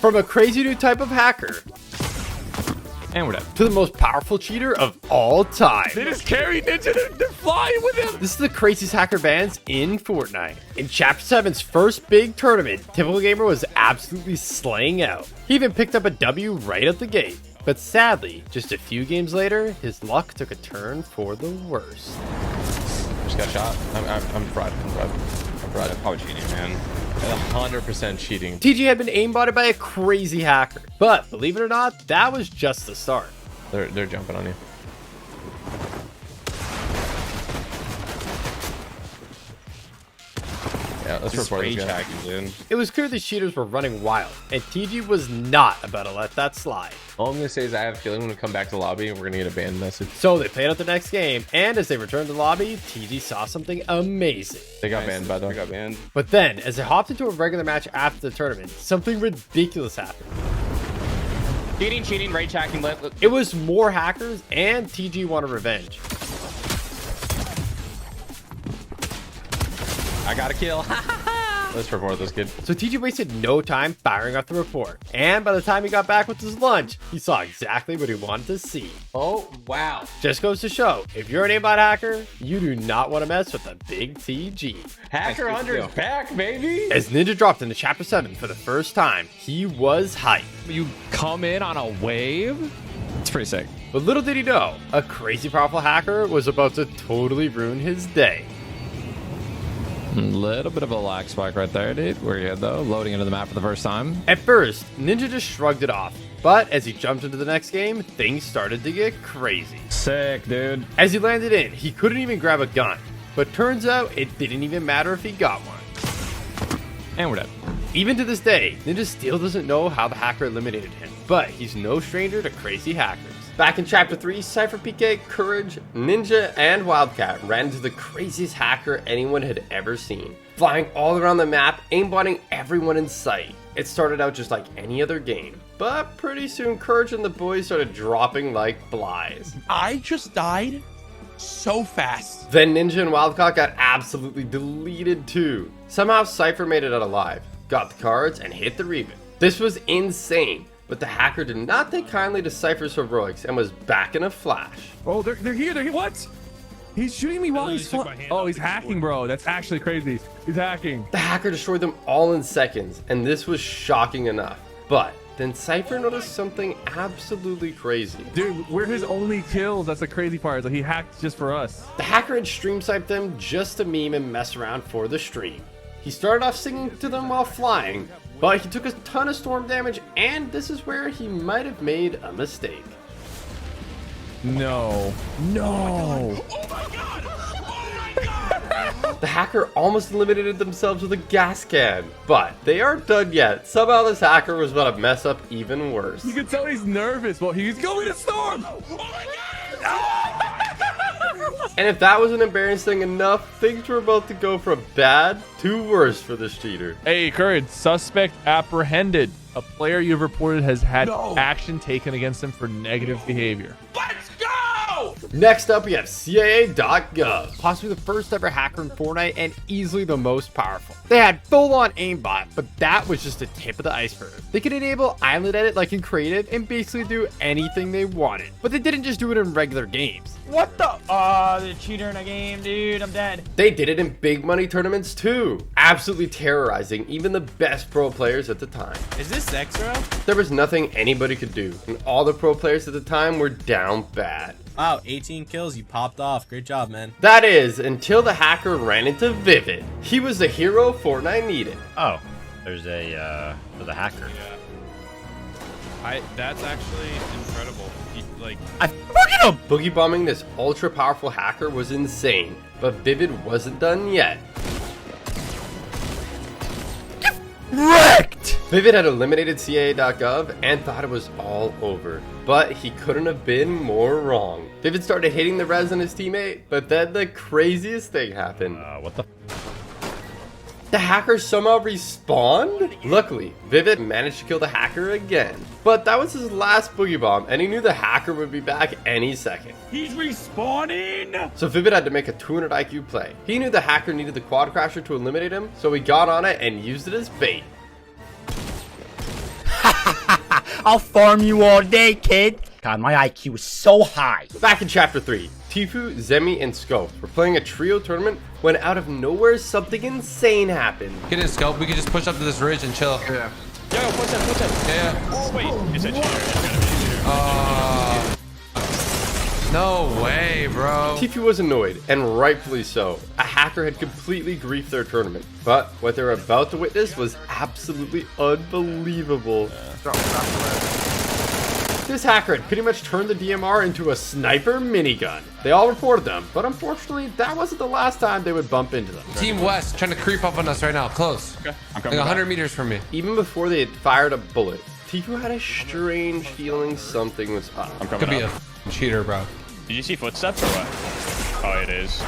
From a crazy new type of hacker And we're dead. to the most powerful cheater of all time. They just carry Ninja. They're flying with him. This is the craziest hacker bans in Fortnite. In Chapter 7's first big tournament, Typical Gamer was absolutely slaying out. He even picked up a W right at the gate. But sadly, just a few games later, his luck took a turn for the worst. Just got shot. I'm fried. I'm fried. Probably cheating, man. 100% cheating. TG had been aimbotted by a crazy hacker. But believe it or not, that was just the start. They're jumping on you. Yeah, let's report this guy. It was clear the cheaters were running wild, and TG was not about to let that slide. All I'm gonna say is I have a feeling when we come back to the lobby, we're gonna get a ban message. So they played out the next game, and as they returned to the lobby, TG saw something amazing. They got banned, by the way. They got banned. But then, as they hopped into a regular match after the tournament, something ridiculous happened. Cheating, rage hacking. It was more hackers, and TG wanted revenge. I got a kill. Let's report this kid. So TG wasted no time firing off the report. And by the time he got back with his lunch, he saw exactly what he wanted to see. Oh, wow. Just goes to show, if you're an aimbot hacker, you do not want to mess with a big TG. Hacker Hunter's back, baby. As Ninja dropped into Chapter 7 for the first time, he was hyped. You come in on a wave? It's pretty sick. But little did he know, a crazy powerful hacker was about to totally ruin his day. A little bit of a lag spike right there, dude. We're good, though. Loading into the map for the first time. At first, Ninja just shrugged it off. But as he jumped into the next game, things started to get crazy. Sick, dude. As he landed in, he couldn't even grab a gun. But turns out, it didn't even matter if he got one. And we're dead. Even to this day, Ninja still doesn't know how the hacker eliminated him. But he's no stranger to crazy hackers. Back in Chapter 3, Cipher PK, Courage, Ninja, and Wildcat ran into the craziest hacker anyone had ever seen. Flying all around the map, aimbotting everyone in sight. It started out just like any other game. But pretty soon, Courage and the boys started dropping like flies. I just died so fast. Then Ninja and Wildcat got absolutely deleted too. Somehow Cipher made it out alive, got the cards, and hit the reboot. This was insane. But the hacker did not take kindly to Cypher's heroics and was back in a flash. Oh, they're here. They're here. What? He's shooting me while he's oh, he's hacking, bro. That's actually crazy. He's hacking. The hacker destroyed them all in seconds, and this was shocking enough. But then Cipher noticed something absolutely crazy. Dude, we're his only kills. That's the crazy part. Like, he hacked just for us. The hacker had stream sniped them just to meme and mess around for the stream. He started off singing to them while flying, but he took a ton of storm damage, and this is where he might have made a mistake. No. No. Oh my god! Oh my god! The hacker almost eliminated themselves with a gas can, but they aren't done yet. Somehow this hacker was about to mess up even worse. You can tell he's nervous. Well, he's going to storm. Oh my god! And if that wasn't embarrassing enough, things were about to go from bad to worse for this cheater. Hey, Courage. Suspect apprehended. A player you've reported has had action taken against him for negative behavior. Let's go! Next up, we have CIA.gov, possibly the first ever hacker in Fortnite and easily the most powerful. They had full-on aimbot, but that was just the tip of the iceberg. They could enable island edit like in creative and basically do anything they wanted, but they didn't just do it in regular games. What the? Oh, the cheater in a game, dude. I'm dead. They did it in big money tournaments too, absolutely terrorizing even the best pro players at the time. Is this Extra? There was nothing anybody could do, and all the pro players at the time were down bad. Wow, 18 kills, you popped off. Great job, man. That is, until the hacker ran into Vivid. He was the hero Fortnite needed. Oh, there's a hacker. That's actually incredible. Boogie bombing this ultra powerful hacker was insane, but Vivid wasn't done yet. Wrecked! Vivid had eliminated CIA.gov and thought it was all over, but he couldn't have been more wrong. Vivid started hitting the res on his teammate, but then the craziest thing happened. What the? The hacker somehow respawned? Luckily, Vivid managed to kill the hacker again. But that was his last boogie bomb, and he knew the hacker would be back any second. He's respawning! So Vivid had to make a 200 IQ play. He knew the hacker needed the quad crasher to eliminate him, so he got on it and used it as bait. I'll farm you all day, kid. God, my IQ is so high. Back in Chapter 3, Tfue, Zemi, and Scope were playing a trio tournament when out of nowhere something insane happened. Get in, Scope. We can just push up to this ridge and chill. Yo, push that. Yeah. Oh, wait, it's a cheater. It's gotta be a cheater. No way, bro. Tfue was annoyed, and rightfully so. A hacker had completely griefed their tournament. But what they were about to witness was absolutely unbelievable. This hacker had pretty much turned the DMR into a sniper minigun. They all reported them, but unfortunately, that wasn't the last time they would bump into them. Team West trying to creep up on us right now. Close. Okay, I'm Like coming 100 back. meters from me. Even before they had fired a bullet, Tfue had a strange feeling something was up. I'm Could coming be up. a cheater, bro. Did you see footsteps or what? Oh, it is.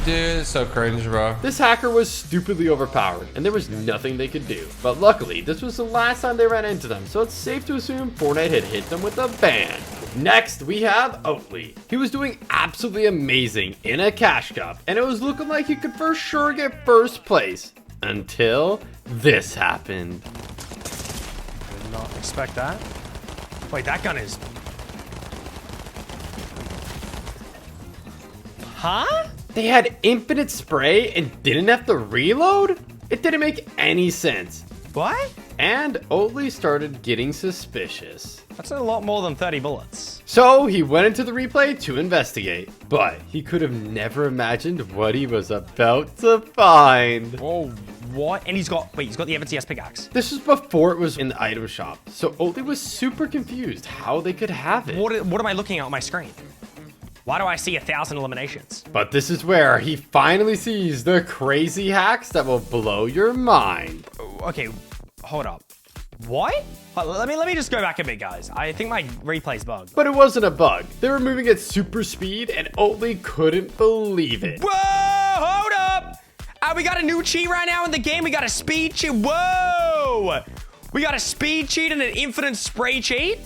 Dude, it's so cringe, bro. This hacker was stupidly overpowered, and there was nothing they could do. But luckily, this was the last time they ran into them, so it's safe to assume Fortnite had hit them with a ban. Next, we have Oatley. He was doing absolutely amazing in a cash cup, and it was looking like he could for sure get first place. Until this happened. Did not expect that. Wait, that gun is... Huh? They had infinite spray and didn't have to reload? It didn't make any sense. What? And Oatley started getting suspicious. That's a lot more than 30 bullets. So he went into the replay to investigate, but he could have never imagined what he was about to find. Whoa, what? And he's got the MTS pickaxe. This was before it was in the item shop, so Oatley was super confused how they could have it. What am I looking at on my screen? Why do I see 1,000 eliminations? But this is where he finally sees the crazy hacks that will blow your mind. Okay, hold up. What? Let me just go back a bit, guys. I think my replay's bugged. But it wasn't a bug. They were moving at super speed, and Oatley couldn't believe it. Whoa! Hold up! We got a new cheat right now in the game. We got a speed cheat. Whoa! We got a speed cheat and an infinite spray cheat?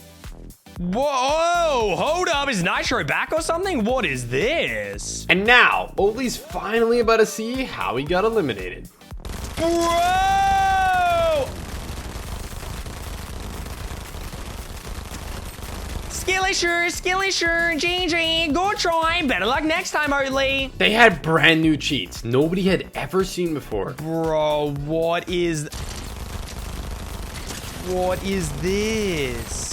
Whoa! Hold up! Is Nitro back or something? What is this? And now, Oatley's finally about to see how he got eliminated. Whoa! Skilly sure, GG, go try. Better luck next time, Oatley. They had brand new cheats nobody had ever seen before. Bro, what is this?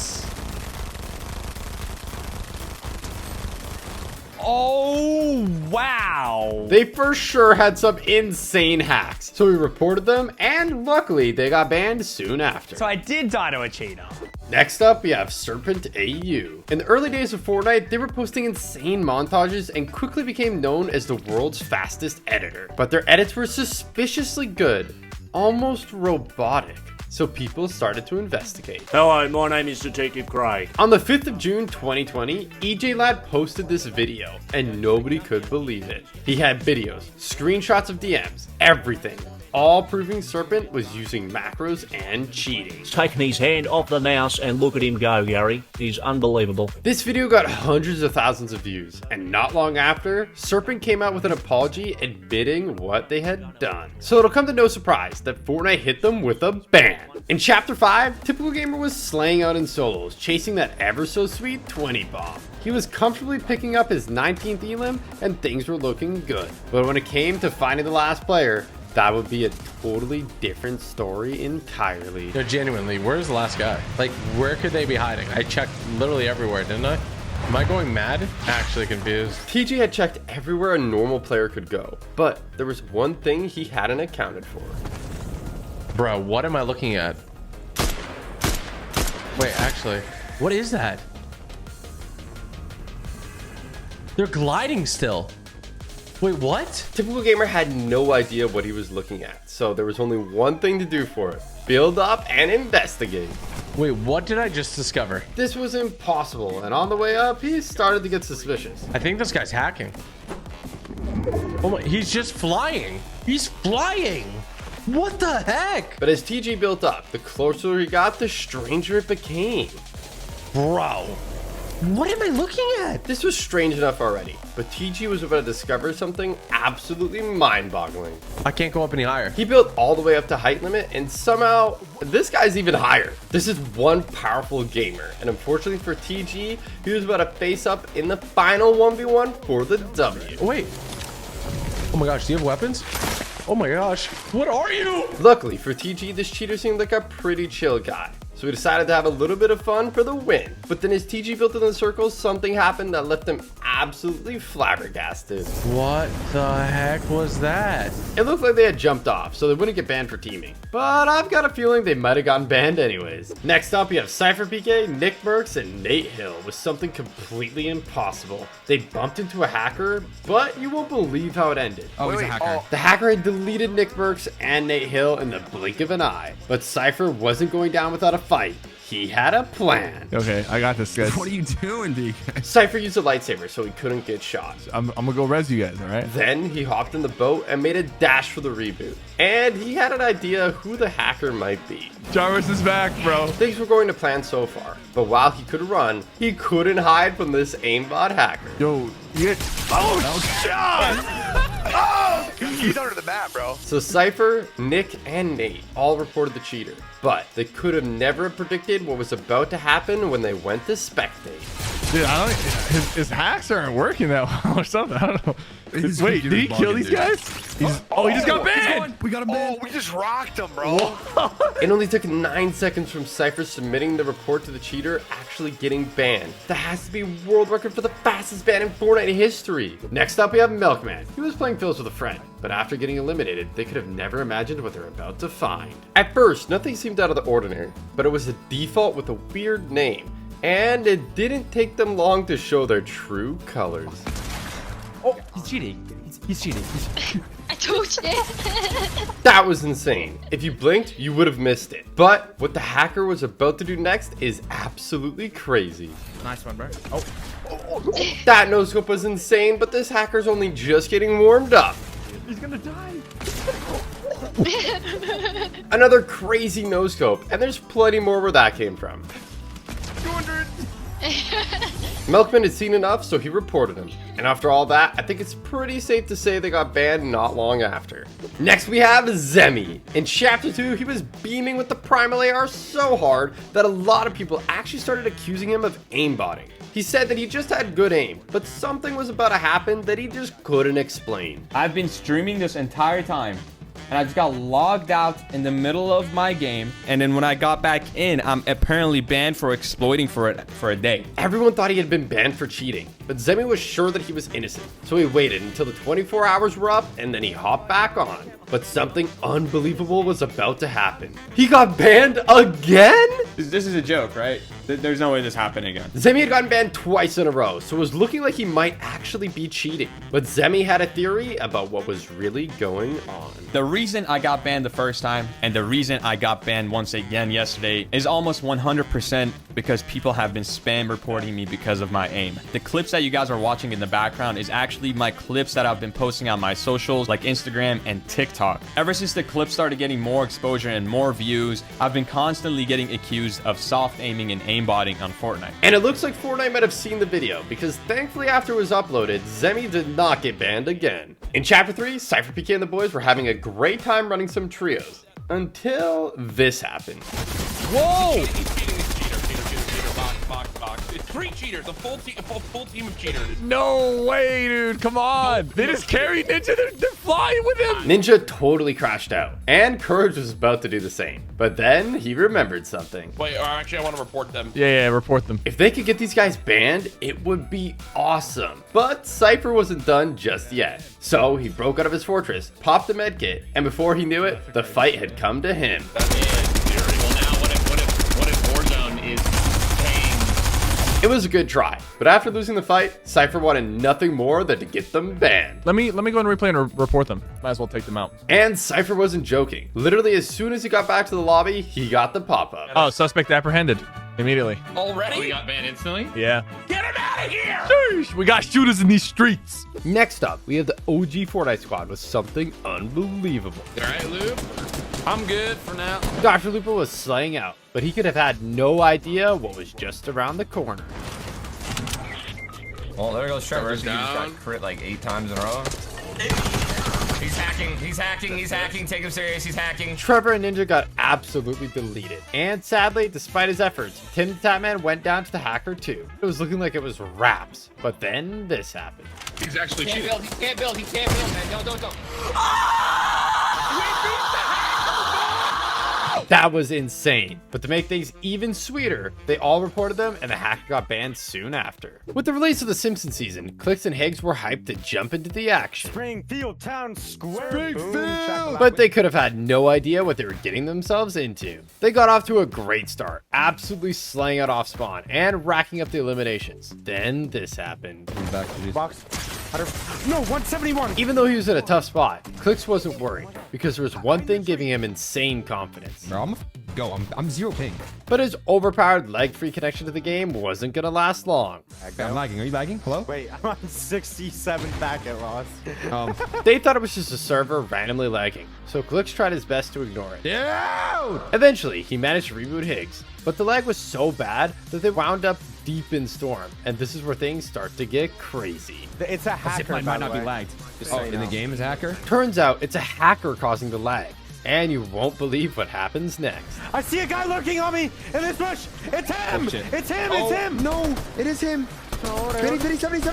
Oh, wow. They for sure had some insane hacks, so we reported them, and luckily they got banned soon after. So I did die to a cheater. Next up, we have Serpent AU. In the early days of Fortnite, they were posting insane montages and quickly became known as the world's fastest editor. But their edits were suspiciously good, almost robotic. So people started to investigate. Hello, my name is Detective Craig. On the 5th of June 2020, EJ Lad posted this video, and nobody could believe it. He had videos, screenshots of DMs, everything, all proving Serpent was using macros and cheating. He's taken his hand off the mouse and look at him go, Gary. He's unbelievable. This video got hundreds of thousands of views, and not long after, Serpent came out with an apology admitting what they had done. So it'll come to no surprise that Fortnite hit them with a ban. In Chapter 5, Typical Gamer was slaying out in solos, chasing that ever so sweet 20 bomb. He was comfortably picking up his 19th elim, and things were looking good. But when it came to finding the last player, that would be a totally different story entirely. No, genuinely, where's the last guy? Like, where could they be hiding? I checked literally everywhere, didn't I? Am I going mad? Actually confused. TJ had checked everywhere a normal player could go, but there was one thing he hadn't accounted for. Bro, what am I looking at? Wait, actually, what is that? They're gliding still. Wait, what? Typical Gamer had no idea what he was looking at, so there was only one thing to do for it: build up and investigate. Wait, what did I just discover? This was impossible, and on the way up, he started to get suspicious. I think this guy's hacking. Oh my, he's just flying. He's flying. What the heck? But as TJ built up, the closer he got, the stranger it became. Bro, What am I looking at? This was strange enough already, but TG was about to discover something absolutely mind-boggling. I can't go up any higher. He built all the way up to height limit, and somehow this guy's even higher. This is one powerful gamer, and unfortunately for TG, he was about to face up in the final 1v1 for the W. Oh, wait. Oh my gosh, do you have weapons? Oh my gosh. What are you? Luckily for TG, this cheater seemed like a pretty chill guy. So we decided to have a little bit of fun for the win. But then as TG built in the circle, something happened that left him absolutely flabbergasted. What the heck was that? It looked like they had jumped off, so they wouldn't get banned for teaming. But I've got a feeling they might have gotten banned anyways. Next up, we have Cipher PK, Nick Merckx, and Nate Hill with something completely impossible. They bumped into a hacker, but you won't believe how it ended. Oh, he's a hacker. The hacker had deleted Nick Merckx and Nate Hill in the blink of an eye. But Cipher wasn't going down without a fight. He had a plan. Okay, I got this, guys. What are you doing, BK? Cipher used a lightsaber so he couldn't get shot. I'm gonna go res you guys, all right? Then he hopped in the boat and made a dash for the reboot. And he had an idea who the hacker might be. Jarvis is back, bro. Things were going to plan so far, but while he could run, he couldn't hide from this aimbot hacker. Yo, you get... Oh, shot! Oh! He's under the map, bro. So Cipher, Nick, and Nate all reported the cheater, but they could have never predicted what was about to happen when they went to spectate. Dude, I don't... His hacks aren't working that well or something. I don't know. His Wait, did he computer's kill bugging, these dude. guys? He just got banned! We got him Oh, banned. we just rocked him, bro. It only took 9 seconds from Cipher submitting the report to the cheater actually getting banned. That has to be world record for the fastest ban in Fortnite history. Next up, we have Milkman. He was playing Phils with a friend, but after getting eliminated, they could have never imagined what they're about to find. At first, nothing seemed out of the ordinary, but it was a default with a weird name, and it didn't take them long to show their true colors. Oh, he's cheating. He's cheating. I told you. That was insane. If you blinked, you would have missed it. But what the hacker was about to do next is absolutely crazy. Nice one, bro. Oh. That no-scope was insane, but this hacker's only just getting warmed up. He's gonna die. Another crazy no-scope, and there's plenty more where that came from. 200. Milkman had seen enough, so he reported him. And after all that, I think it's pretty safe to say they got banned not long after. Next we have Zemi. In Chapter 2, he was beaming with the Primal AR so hard that a lot of people actually started accusing him of aimbotting. He said that he just had good aim, but something was about to happen that he just couldn't explain. I've been streaming this entire time, and I just got logged out in the middle of my game, and then when I got back in, I'm apparently banned for exploiting for it for a day. Everyone thought he had been banned for cheating, but Zemi was sure that he was innocent, so he waited until the 24 hours were up and then he hopped back on. But something unbelievable was about to happen. He got banned again? This is a joke, right? There's no way this happened again. Zemi had gotten banned twice in a row, so it was looking like he might actually be cheating. But Zemi had a theory about what was really going on. The reason I got banned the first time and the reason I got banned once again yesterday is almost 100% because people have been spam reporting me because of my aim. The clips that you guys are watching in the background is actually my clips that I've been posting on my socials like Instagram and TikTok. Ever since the clips started getting more exposure and more views, I've been constantly getting accused of soft aiming and aimbotting on Fortnite. And it looks like Fortnite might have seen the video, because thankfully after it was uploaded, Zemi did not get banned again. In Chapter 3, Cipher PK and the boys were having a great time running some trios, until this happened. Whoa! Box. It's 3 cheaters, a full team of cheaters. No way, dude. Come on. They just carried Ninja. They're flying with him. Ninja totally crashed out, and Courage was about to do the same. But then he remembered something. Wait, actually, I want to report them. Yeah, report them. If they could get these guys banned, it would be awesome. But Cipher wasn't done just yet. So he broke out of his fortress, popped a medkit, and before he knew it, the fight had come to him. Well, now what if Warzone is paying? It was a good try, but after losing the fight, Cipher wanted nothing more than to get them banned. Let me go and replay and report them. Might as well take them out. And Cipher wasn't joking. Literally, as soon as he got back to the lobby, he got the pop-up. Oh, suspect apprehended immediately. Already? Oh, we got banned instantly? Yeah. Get him out of here! Sheesh, we got shooters in these streets. Next up, we have the OG Fortnite squad with something unbelievable. All right, Loop. I'm good for now. Dr. Lupo was slaying out, but he could have had no idea what was just around the corner. Well, there goes Trevor. He just down. got crit like 8 times in a row. He's hacking. He's hacking. He's hacking. Take him serious. He's hacking. Trevor and Ninja got absolutely deleted. And sadly, despite his efforts, Tim the Tatman went down to the hacker too. It was looking like it was wraps. But then this happened. He's actually He cheating. can't build. He can't build. He can't build, man. No, don't. That was insane. But to make things even sweeter, they all reported them and the hacker got banned soon after. With the release of the Simpsons season, Clix and Higgs were hyped to jump into the action. Springfield Town Square. Boom, But they could have had no idea what they were getting themselves into. They got off to a great start, absolutely slaying out off spawn and racking up the eliminations. Then this happened. Box. No, 171. Even though he was in a tough spot, Clix wasn't worried because there was one thing giving him insane confidence. Bro, I'm 0 ping. But his overpowered leg-free connection to the game wasn't gonna last long. I'm lagging. Are you lagging? Hello? Wait, I'm on 67 packet loss. They thought it was just a server randomly lagging, so Clix tried his best to ignore it. Yeah! Eventually, he managed to reboot Higgs, but the lag was so bad that they wound up deep in Storm, and this is where things start to get crazy. It's a hacker, Might not be lagged. so you in the know. game is a hacker? Turns out it's a hacker causing the lag, and you won't believe what happens next. I see a guy lurking on me in this bush. It's him. shit. It's him. It's him. No, it is him. No, Vinny, 70.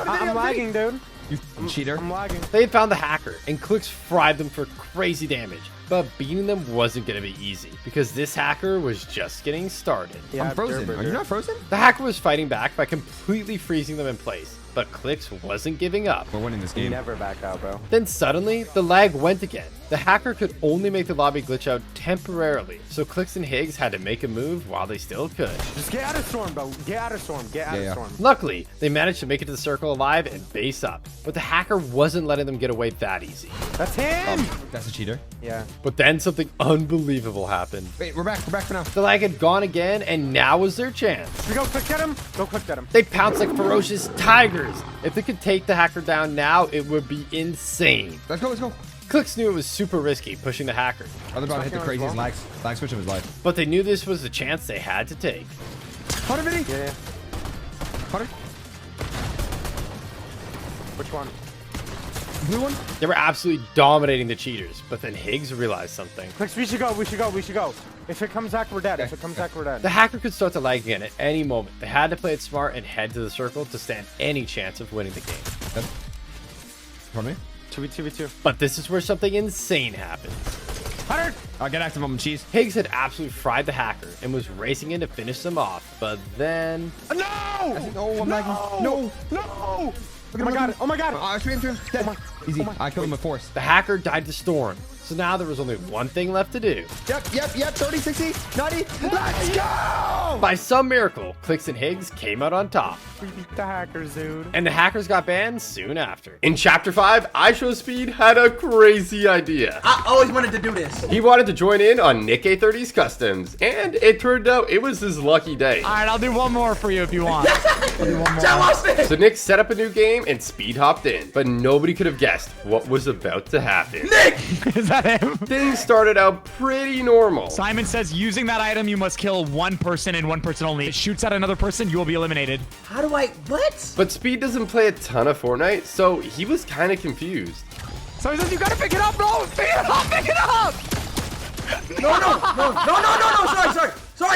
I'm lagging, dude. You cheater. I'm lagging. They had found the hacker, and Clix fried them for crazy damage, but beating them wasn't going to be easy, because this hacker was just getting started. Yeah, I'm frozen. Durber, Are you not frozen? The hacker was fighting back by completely freezing them in place, but Clix wasn't giving up. We're winning this game. Never back out, bro. Then suddenly, the lag went again. The hacker could only make the lobby glitch out temporarily, so Clix and Higgs had to make a move while they still could. Just get out of storm, bro. Get out of storm. Get out of storm. Luckily, they managed to make it to the circle alive and base up, but the hacker wasn't letting them get away that easy. That's him. That's a cheater. Yeah. But then something unbelievable happened. Wait, we're back for now. The lag had gone again, and now was their chance. We go quick at him. Go quick at him. They pounced like ferocious tigers. If they could take the hacker down now, it would be insane. Let's go. Clix knew it was super risky pushing the hacker, Other about to hit the craziest lag switch of his life. but they knew this was the chance they had to take. Hunter, Vinny. Yeah. Hunter. Which one? Blue one. They were absolutely dominating the cheaters, but then Higgs realized something. Clix, we should go. If it comes back, we're dead. If it comes back, we're dead. The hacker could start to lag again at any moment. They had to play it smart and head to the circle to stand any chance of winning the game. For me. 2v2. But this is where something insane happened. Hunter! I'll get active on cheese. Higgs had absolutely fried the hacker and was racing in to finish them off, but then... No! No, I'm lagging. No. Oh my god. Oh my god. I streamed him. Dead. Easy. I killed him with force. The hacker died to Storm, so now there was only one thing left to do. Yep. 30, 60, 90. Let's go! By some miracle, Clix and Higgs came out on top, We beat the hackers, dude. and the hackers got banned soon after. In Chapter 5, iShowSpeed had a crazy idea. I always wanted to do this. He wanted to join in on Nick A30's customs, and it turned out it was his lucky day. All right, I'll do one more for you if you want. I'll do one more. So Nick set up a new game and speed hopped in, but nobody could have guessed what was about to happen. Nick! Is that him? Things started out pretty normal. Simon says using that item, you must kill one person and one person only. It shoots at another person, you will be eliminated. How do I, what? But Speed doesn't play a ton of Fortnite, so he was kind of confused. Simon says you gotta pick it up, bro! Pick it up, pick it up! No,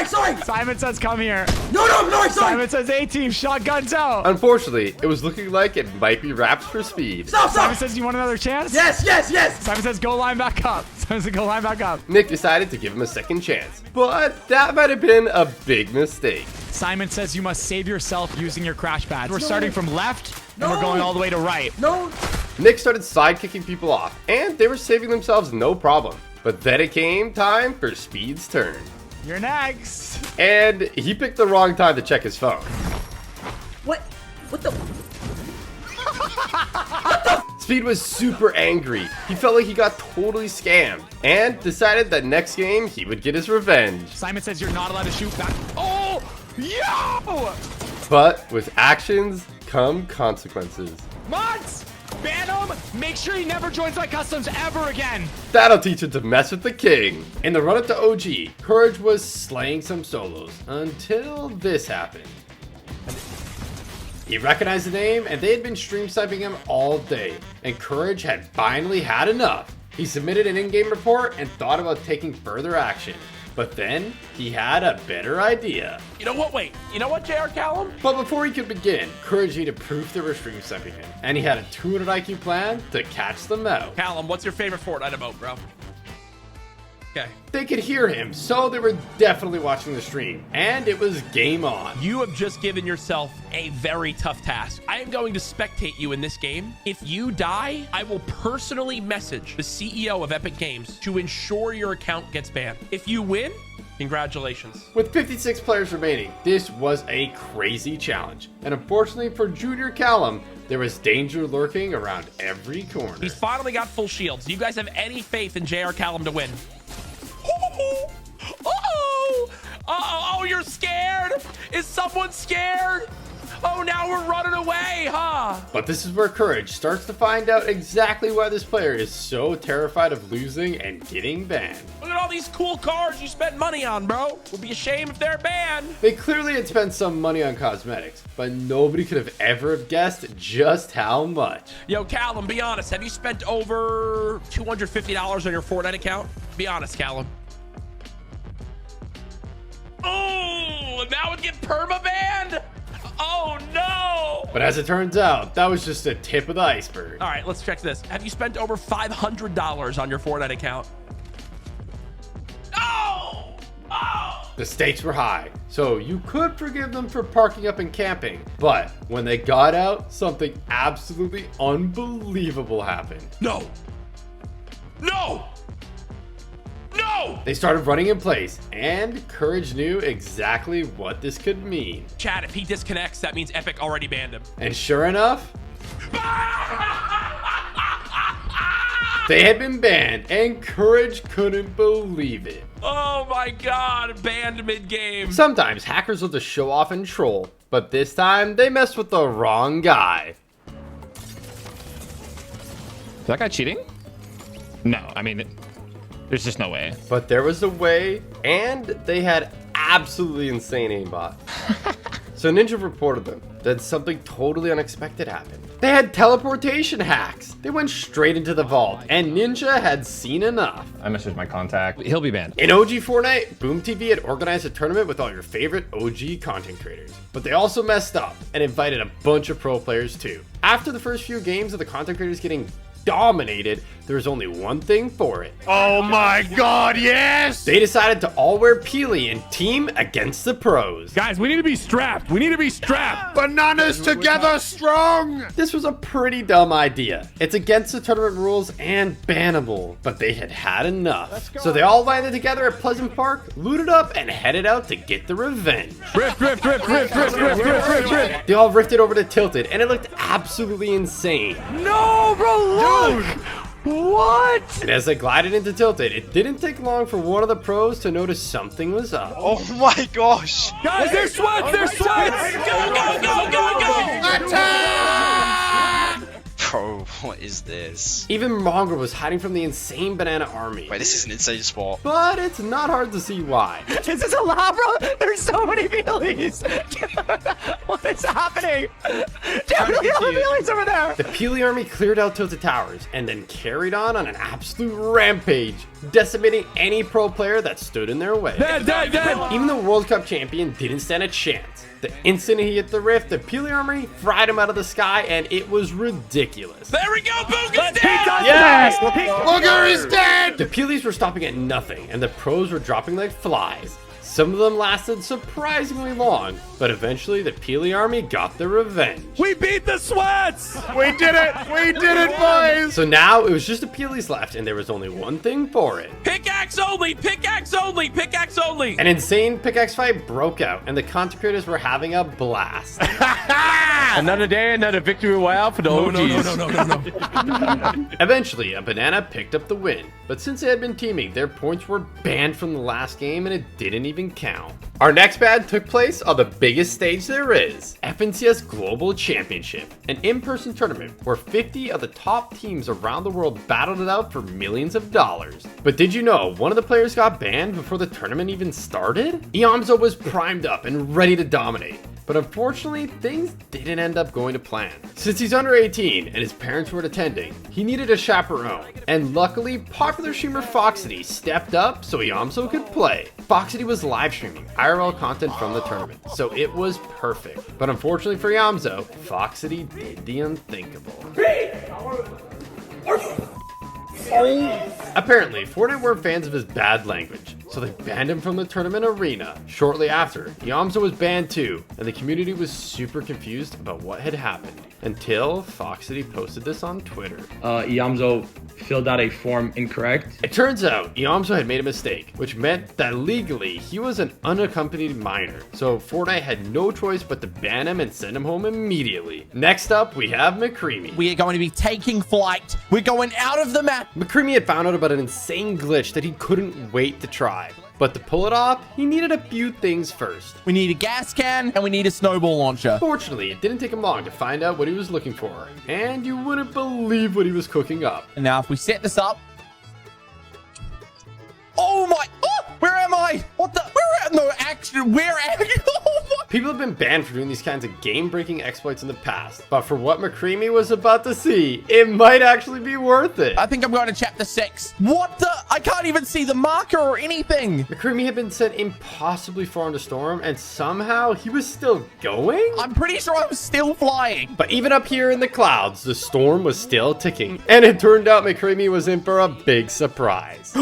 sorry. Simon says come here. No, sorry. Simon says A-team, shotguns out. Unfortunately, it was looking like it might be wraps for Speed. Simon says you want another chance? Yes. Simon says go line back up. Simon says go line back up. Nick decided to give him a second chance, but that might have been a big mistake. Simon says you must save yourself using your crash pad. We're starting from left, and we're going all the way to right. No. Nick started side kicking people off, and they were saving themselves no problem. But then it came time for Speed's turn. You're next. And he picked the wrong time to check his phone. What the? Speed was super angry. He felt like he got totally scammed and decided that next game he would get his revenge. Simon says you're not allowed to shoot back. Oh, yo! But with actions come consequences. Mods, ban him. Make sure he never joins my customs ever again. That'll teach him to mess with the king. In the run-up to OG, Courage was slaying some solos until this happened. He recognized the name, and they had been stream sniping him all day, and Courage had finally had enough. He submitted an in-game report and thought about taking further action. But then, he had a better idea. You know what? Wait. You know what, JR Callum? But before he could begin, Courage needed proof they were stream sniping him, and he had a 200 IQ plan to catch them out. Callum, what's your favorite Fortnite emote, bro? Okay. They could hear him, so they were definitely watching the stream, and it was game on. You have just given yourself a very tough task. I am going to spectate you in this game. If you die, I will personally message the CEO of Epic Games to ensure your account gets banned. If you win, congratulations. With 56 players remaining, this was a crazy challenge, and unfortunately for Junior Callum, there was danger lurking around every corner. He's finally got full shields. Do you guys have any faith in JR Callum to win? Oh, you're scared? Is someone scared? Oh, now we're running away, huh? But this is where Courage starts to find out exactly why this player is so terrified of losing and getting banned. Look at all these cool cars you spent money on, bro. Would be a shame if they're banned. They clearly had spent some money on cosmetics, but nobody could have ever guessed just how much. Yo, Callum, be honest. Have you spent over $250 on your Fortnite account? Be honest, Callum. Oh, now it get perma-banned? Oh, no. But as it turns out, that was just the tip of the iceberg. All right, let's check this. Have you spent over $500 on your Fortnite account? No! Oh! The stakes were high, so you could forgive them for parking up and camping. But when they got out, something absolutely unbelievable happened. No! No! No! They started running in place, and Courage knew exactly what this could mean. Chad, if he disconnects, that means Epic already banned him. And sure enough, they had been banned, and Courage couldn't believe it. Oh my god, banned mid-game. Sometimes hackers will just show off and troll, but this time they messed with the wrong guy. Is that guy cheating? No, I mean, there's just no way. But there was a way, and they had absolutely insane aimbot. So Ninja reported them. Then something totally unexpected happened. They had teleportation hacks. They went straight into the vault, and Ninja had seen enough. I messaged my contact. He'll be banned. In OG Fortnite, Boom TV had organized a tournament with all your favorite OG content creators. But they also messed up and invited a bunch of pro players too. After the first few games of the content creators getting dominated, there was only one thing for it. Oh my god, yes! They decided to all wear Peely and team against the pros. Guys, we need to be strapped. We need to be strapped. Bananas together strong! This was a pretty dumb idea. It's against the tournament rules and bannable, but they had had enough. So they all landed together at Pleasant Park, looted up, and headed out to get the revenge. Rift. They all rifted over to Tilted, and it looked absolutely insane. No, bro, look! What? And as they glided into Tilted, it didn't take long for one of the pros to notice something was up. Oh my gosh! Guys, they're sweats! They're sweats! Go! Attack! Bro, what is this? Even Mongrel was hiding from the insane banana army. Wait, this is an insane spot. But it's not hard to see why. Is this allowed, bro? There's so many Peelies. What is happening? Dude, look at all the Peelies over there. The Peely army cleared out Tilted Towers and then carried on an absolute rampage, decimating any pro player that stood in their way. Dead. Even the World Cup champion didn't stand a chance. The instant he hit the rift, the Peely army fried him out of the sky, and it was ridiculous. There we go, Booga's dead! Yes! Booger is dead! The Peelies were stopping at nothing, and the pros were dropping like flies. Some of them lasted surprisingly long, but eventually the Peely army got their revenge. We beat the sweats! We did it! We did it, boys! So now it was just the Peelies left, and there was only one thing for it. Pickaxe only! Pickaxe only! Pickaxe only! An insane pickaxe fight broke out, and the content creators were having a blast. Another day, another victory royale for the OGs. No. Eventually, a banana picked up the win, but since they had been teaming, their points were banned from the last game, and it didn't even count. Our next ban took place on the biggest stage there is, FNCS Global Championship, an in-person tournament where 50 of the top teams around the world battled it out for millions of dollars. But did you know one of the players got banned before the tournament even started? Iamzo was primed up and ready to dominate. But unfortunately, things didn't end up going to plan. Since he's under 18 and his parents weren't attending, he needed a chaperone. And luckily, popular streamer Foxity stepped up so Yamso could play. Foxity was live streaming IRL content from the tournament, so it was perfect. But unfortunately for Yamso, Foxity did the unthinkable. Apparently, Fortnite weren't fans of his bad language, so they banned him from the tournament arena. Shortly after, Yamso was banned too, and the community was super confused about what had happened, until Foxity posted this on Twitter. Yamso filled out a form incorrect. It turns out Yamso had made a mistake, which meant that legally he was an unaccompanied minor, so Fortnite had no choice but to ban him and send him home immediately. Next up, we have McCreary. We are going to be taking flight. We're going out of the map. McCreary had found out about an insane glitch that he couldn't wait to try. But to pull it off, he needed a few things first. We need a gas can and we need a snowball launcher. Fortunately, it didn't take him long to find out what he was looking for. And you wouldn't believe what he was cooking up. And now if we set this up. Oh my, oh, where am I? What the, where am I? People have been banned for doing these kinds of game-breaking exploits in the past, but for what McCreary was about to see, it might actually be worth it. I think I'm going to chapter 6. What the? I can't even see the marker or anything. McCreary had been sent impossibly far into storm, and somehow he was still going? I'm pretty sure I was still flying. But even up here in the clouds, the storm was still ticking, and it turned out McCreary was in for a big surprise.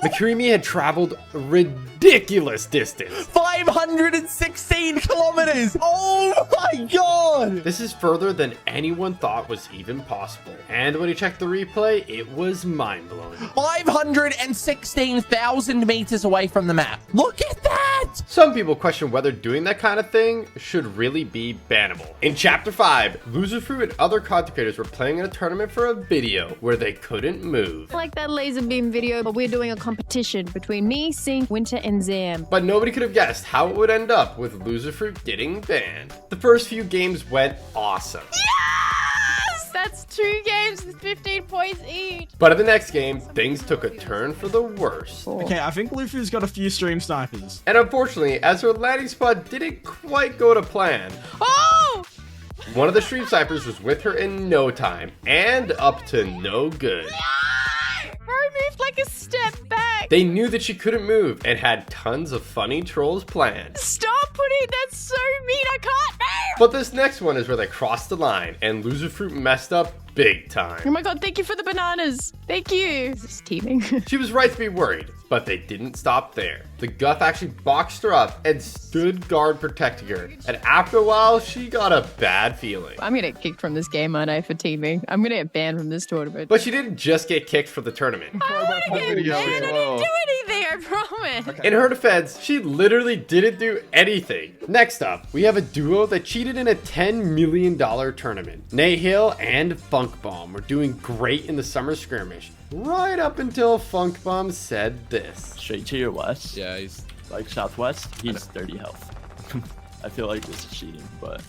McCreary had traveled ridiculous distance. 516 kilometers. Oh my god. This is further than anyone thought was even possible. And when he checked the replay, it was mind-blowing. 516,000 meters away from the map. Look at that. Some people question whether doing that kind of thing should really be bannable. In Chapter 5, Loserfruit and other content creators were playing in a tournament for a video where they couldn't move. Like that laser beam video, but we're doing a competition between me, Sync, Winter, and Zam. But nobody could have guessed how it would end up with Loserfruit getting banned. The first few games went awesome. Yes! That's 2 games with 15 points each. But in the next game, things took a turn for the worse. Okay, I think Luffy's got a few stream snipers. And unfortunately, as her landing spot didn't quite go to plan, one of the stream snipers was with her in no time, and up to no good. Bro moved like a step back. They knew that she couldn't move and had tons of funny trolls planned. Stop putting that so mean, I can't move. But this next one is where they crossed the line and Loserfruit messed up big time. Oh my god, thank you for the bananas. Thank you. Is this teaming? She was right to be worried, but they didn't stop there. The Guff actually boxed her up and stood guard protecting her. And after a while, she got a bad feeling. I'm gonna get kicked from this game, aren't I, for teaming? I'm gonna get banned from this tournament. But she didn't just get kicked from the tournament. I didn't do anything, I promise. In her defense, she literally didn't do anything. Next up, we have a duo that cheated in a $10 million tournament. Nate Hill and Funk Bomb were doing great in the summer skirmish, right up until Funk Bomb said this. Straight to your west. Yeah, he's like southwest. He's 30 health. I feel like this is cheating, but...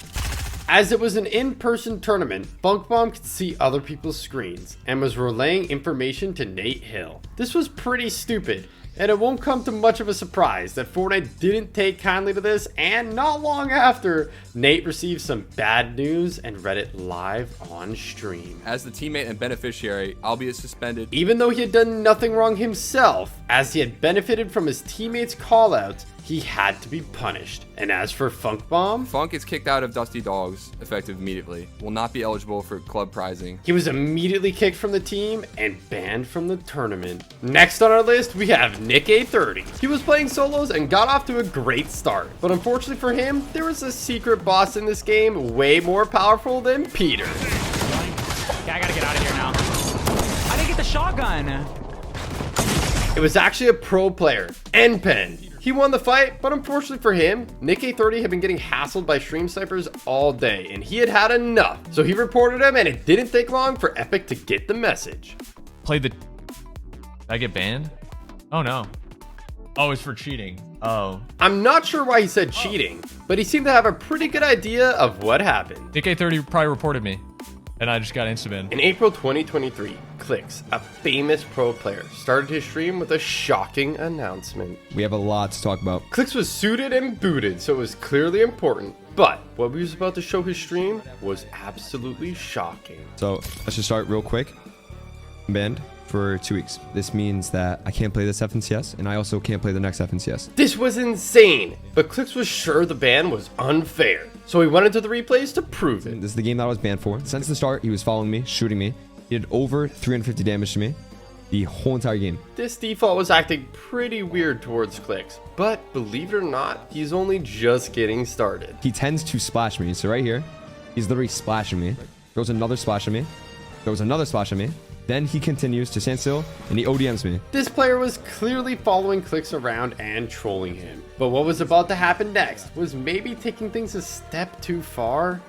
As it was an in-person tournament, Funk Bomb could see other people's screens and was relaying information to Nate Hill. This was pretty stupid, and it won't come to much of a surprise that Fortnite didn't take kindly to this, and not long after, Nate received some bad news and read it live on stream. As the teammate and beneficiary, I'll be suspended. Even though he had done nothing wrong himself, as he had benefited from his teammates' callouts, he had to be punished. And as for Funk Bomb, Funk is kicked out of Dusty Dogs, effective immediately. Will not be eligible for club prizing. He was immediately kicked from the team and banned from the tournament. Next on our list, we have Nick A30. He was playing solos and got off to a great start. But unfortunately for him, there was a secret boss in this game way more powerful than Peter. Yeah, I gotta get out of here now. I didn't get the shotgun. It was actually a pro player, N-Pen. He won the fight, but unfortunately for him, Nick A30 had been getting hassled by stream snipers all day, and he had had enough. So he reported him, and it didn't take long for Epic to get the message. Did I get banned? Oh no. Oh, it's for cheating. Oh. I'm not sure why he said cheating, but he seemed to have a pretty good idea of what happened. Nick A30 probably reported me, and I just got insta-banned. In April 2023, Clix, a famous pro player, started his stream with a shocking announcement. We have a lot to talk about. Clix was suited and booted, so it was clearly important But what we was about to show his stream was absolutely shocking. So let's just start real quick. I'm banned for 2 weeks. This means that I can't play this FNCS, and I also can't play the next FNCS. This was insane, but Clix was sure the ban was unfair, so he went into the replays to prove it. This is the game that I was banned for. Since the start, he was following me, shooting me. He did over 350 damage to me the whole entire game. This default was acting pretty weird towards Clix, but believe it or not, he's only just getting started. He tends to splash me. So right here, he's literally splashing me. Throws another splash at me. Throws another splash at me. Then he continues to stand still and he ODMs me. This player was clearly following Clix around and trolling him. But what was about to happen next was maybe taking things a step too far.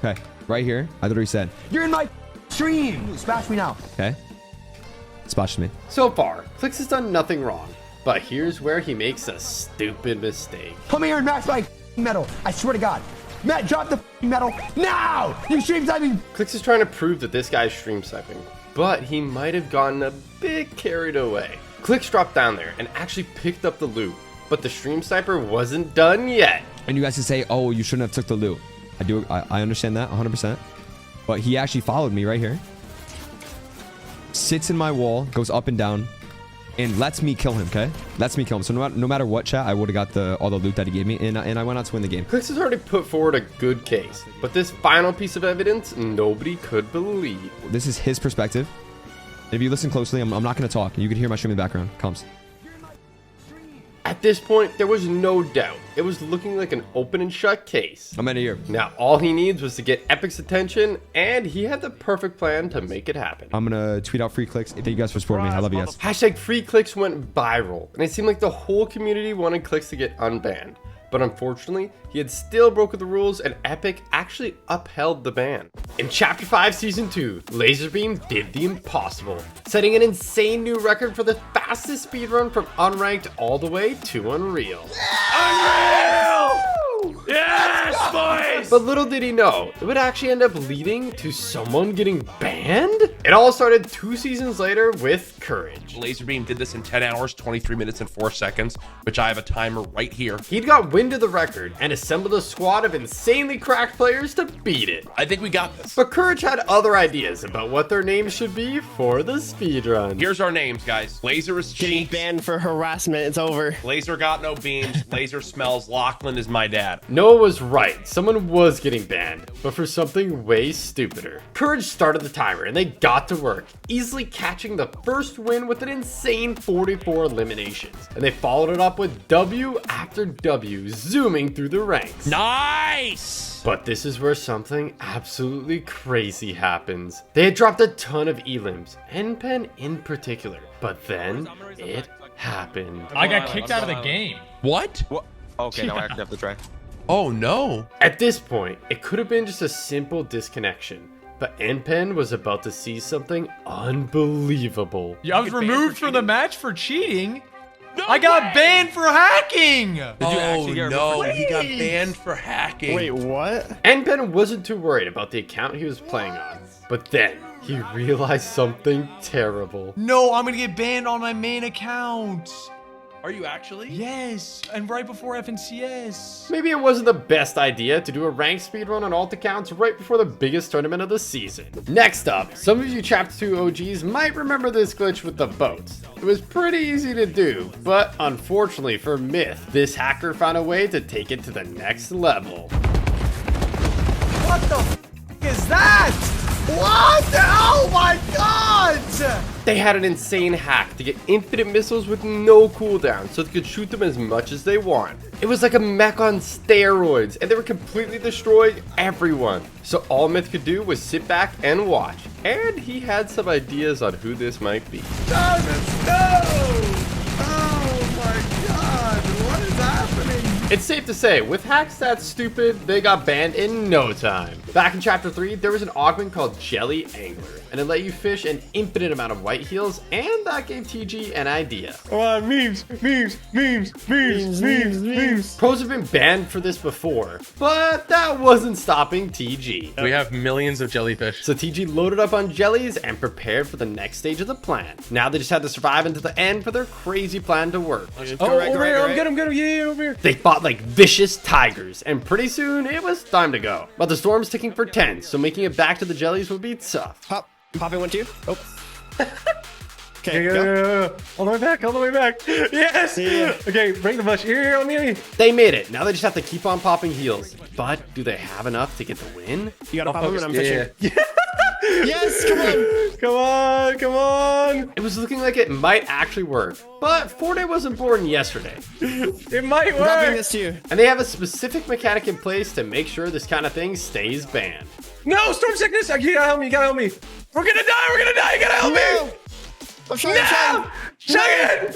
Okay, right here, I literally said, "You're in my stream. Smash me now." Okay. Splashed me. So far, Clix has done nothing wrong. But here's where he makes a stupid mistake. Come here and max my metal. I swear to God. Matt, drop the metal now. You stream sniping. Clix is trying to prove that this guy's stream sniping, but he might have gotten a bit carried away. Clix dropped down there and actually picked up the loot, but the stream sniper wasn't done yet. And you guys can say, "Oh, you shouldn't have took the loot." I understand that 100%. But he actually followed me right here. Sits in my wall, goes up and down, and lets me kill him, okay? Lets me kill him. So no matter what, chat, I would have got all the loot that he gave me, and I went out to win the game. Clix has already put forward a good case, but this final piece of evidence, nobody could believe. This is his perspective. And if you listen closely, I'm not going to talk. You can hear my stream in the background. Comes. At this point, there was no doubt. It was looking like an open and shut case. I'm in here. Now, all he needs was to get Epic's attention, and he had the perfect plan to make it happen. I'm going to tweet out free Clix. Thank you guys for supporting me. I love you guys. Hashtag free Clix went viral, and it seemed like the whole community wanted Clix to get unbanned. But unfortunately, he had still broken the rules, and Epic actually upheld the ban. In Chapter 5, Season 2, Laserbeam did the impossible, setting an insane new record for the fastest speedrun from unranked all the way to Unreal. Unreal! Yes, boys! But little did he know, it would actually end up leading to someone getting banned? It all started 2 seasons later with Courage. Laserbeam did this in 10 hours, 23 minutes, and 4 seconds, which I have a timer right here. He'd got wind of the record and assembled a squad of insanely cracked players to beat it. I think we got this. But Courage had other ideas about what their names should be for the speedrun. Here's our names, guys. Laser is Getting cheeks. banned for harassment. It's over. Laser got no beams. Laser smells. Lachlan is my dad. Noah was right. Someone was getting banned, but for something way stupider. Courage started the timer and they got to work, easily catching the first win with an insane 44 eliminations. And they followed it up with W after W, zooming through the ranks. Nice! But this is where something absolutely crazy happens. They had dropped a ton of elims, NPen in particular, but then it happened. I got kicked out of the game. What? Okay, now I actually have to try. Oh no. At this point, it could have been just a simple disconnection, but NPen was about to see something unbelievable. Yeah, I was removed from the match for cheating. I got banned for hacking. Did you actually get removed? He got banned for hacking. Wait, what? NPen wasn't too worried about the account he was playing on, but then he realized something terrible. No, I'm gonna get banned on my main account. Are you actually? Yes, and right before FNCS. Maybe it wasn't the best idea to do a ranked speedrun on alt accounts right before the biggest tournament of the season. Next up, some of you Chapter 2 OGs might remember this glitch with the boats. It was pretty easy to do, but unfortunately for Myth, this hacker found a way to take it to the next level. What the f is that? What? Oh my God! They had an insane hack to get infinite missiles with no cooldown so they could shoot them as much as they want. It was like a mech on steroids and they were completely destroying everyone. So all Myth could do was sit back and watch. And he had some ideas on who this might be. Diamond, no! Oh my God, what is happening? It's safe to say, with hacks that stupid, they got banned in no time. Back in chapter 3, there was an augment called Jelly Angler, and it let you fish an infinite amount of white heels, and that gave TG an idea. Come on, memes. Pros have been banned for this before, but that wasn't stopping TG. We have millions of jellyfish. So TG loaded up on jellies and prepared for the next stage of the plan. Now they just had to survive until the end for their crazy plan to work. Over here, get him. Yeah, over here. They fought like vicious tigers, and pretty soon it was time to go. But the storm's ticking for 10, so making it back to the jellies would be tough. Popping one, two. Oh. Okay, go. All the way back. Yes. Yeah. Okay, bring the bush. Here, on me. They made it. Now they just have to keep on popping heals. But do they have enough to get the win? You gotta pop him and I'm fishing. Yes, come on. It was looking like it might actually work, but Fortnite wasn't born yesterday. It might work. I'll bring this to you. And they have a specific mechanic in place to make sure this kind of thing stays banned. No, storm sickness. You gotta help me. We're gonna die. You gotta help me. I'm trying. Chug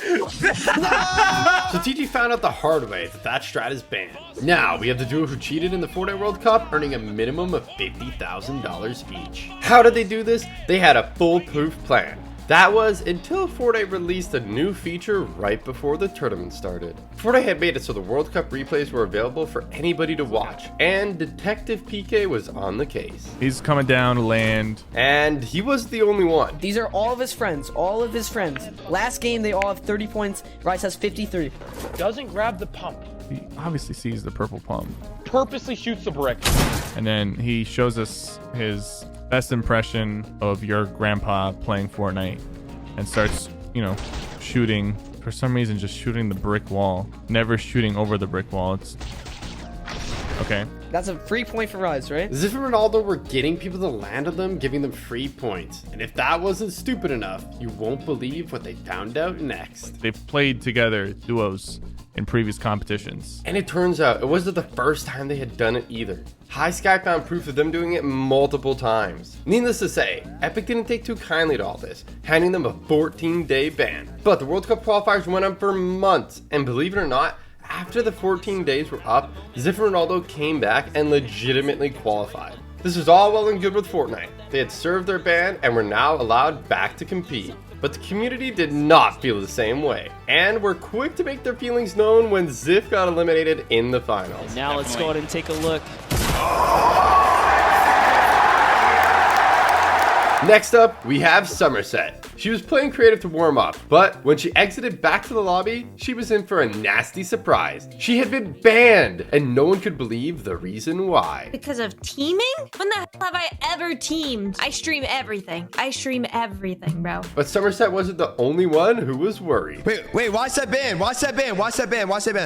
So TG found out the hard way that strat is banned. Now we have the duo who cheated in the Fortnite World Cup, earning a minimum of $50,000 each. How did they do this? They had a foolproof plan. That was until Fortnite released a new feature right before the tournament started. Fortnite had made it so the World Cup replays were available for anybody to watch, and Detective PK was on the case. He's coming down to land. And he was the only one. These are all of his friends. Last game, they all have 30 points. Rice has 53. Doesn't grab the pump. He obviously sees the purple pump. Purposely shoots the brick. And then he shows us his best impression of your grandpa playing Fortnite and starts, shooting. For some reason, just shooting the brick wall. Never shooting over the brick wall. It's okay. That's a free point for Rise, right? Cipher and Ronaldo were getting people to land on them, giving them free points. And if that wasn't stupid enough, you won't believe what they found out next. They've played together, duos, in previous competitions. And it turns out it wasn't the first time they had done it either. High Sky found proof of them doing it multiple times. Needless to say, Epic didn't take too kindly to all this, handing them a 14-day ban. But the World Cup qualifiers went on for months, and believe it or not, after the 14 days were up, Cipher and Ronaldo came back and legitimately qualified. This was all well and good with Fortnite. They had served their ban and were now allowed back to compete. But the community did not feel the same way, and were quick to make their feelings known when Ziff got eliminated in the finals. Now let's go ahead and take a look. Next up, we have Sommerset. She was playing creative to warm up, but when she exited back to the lobby, she was in for a nasty surprise. She had been banned, and no one could believe the reason why. Because of teaming? When the hell have I ever teamed? I stream everything, bro. But Sommerset wasn't the only one who was worried. Wait, why is that ban?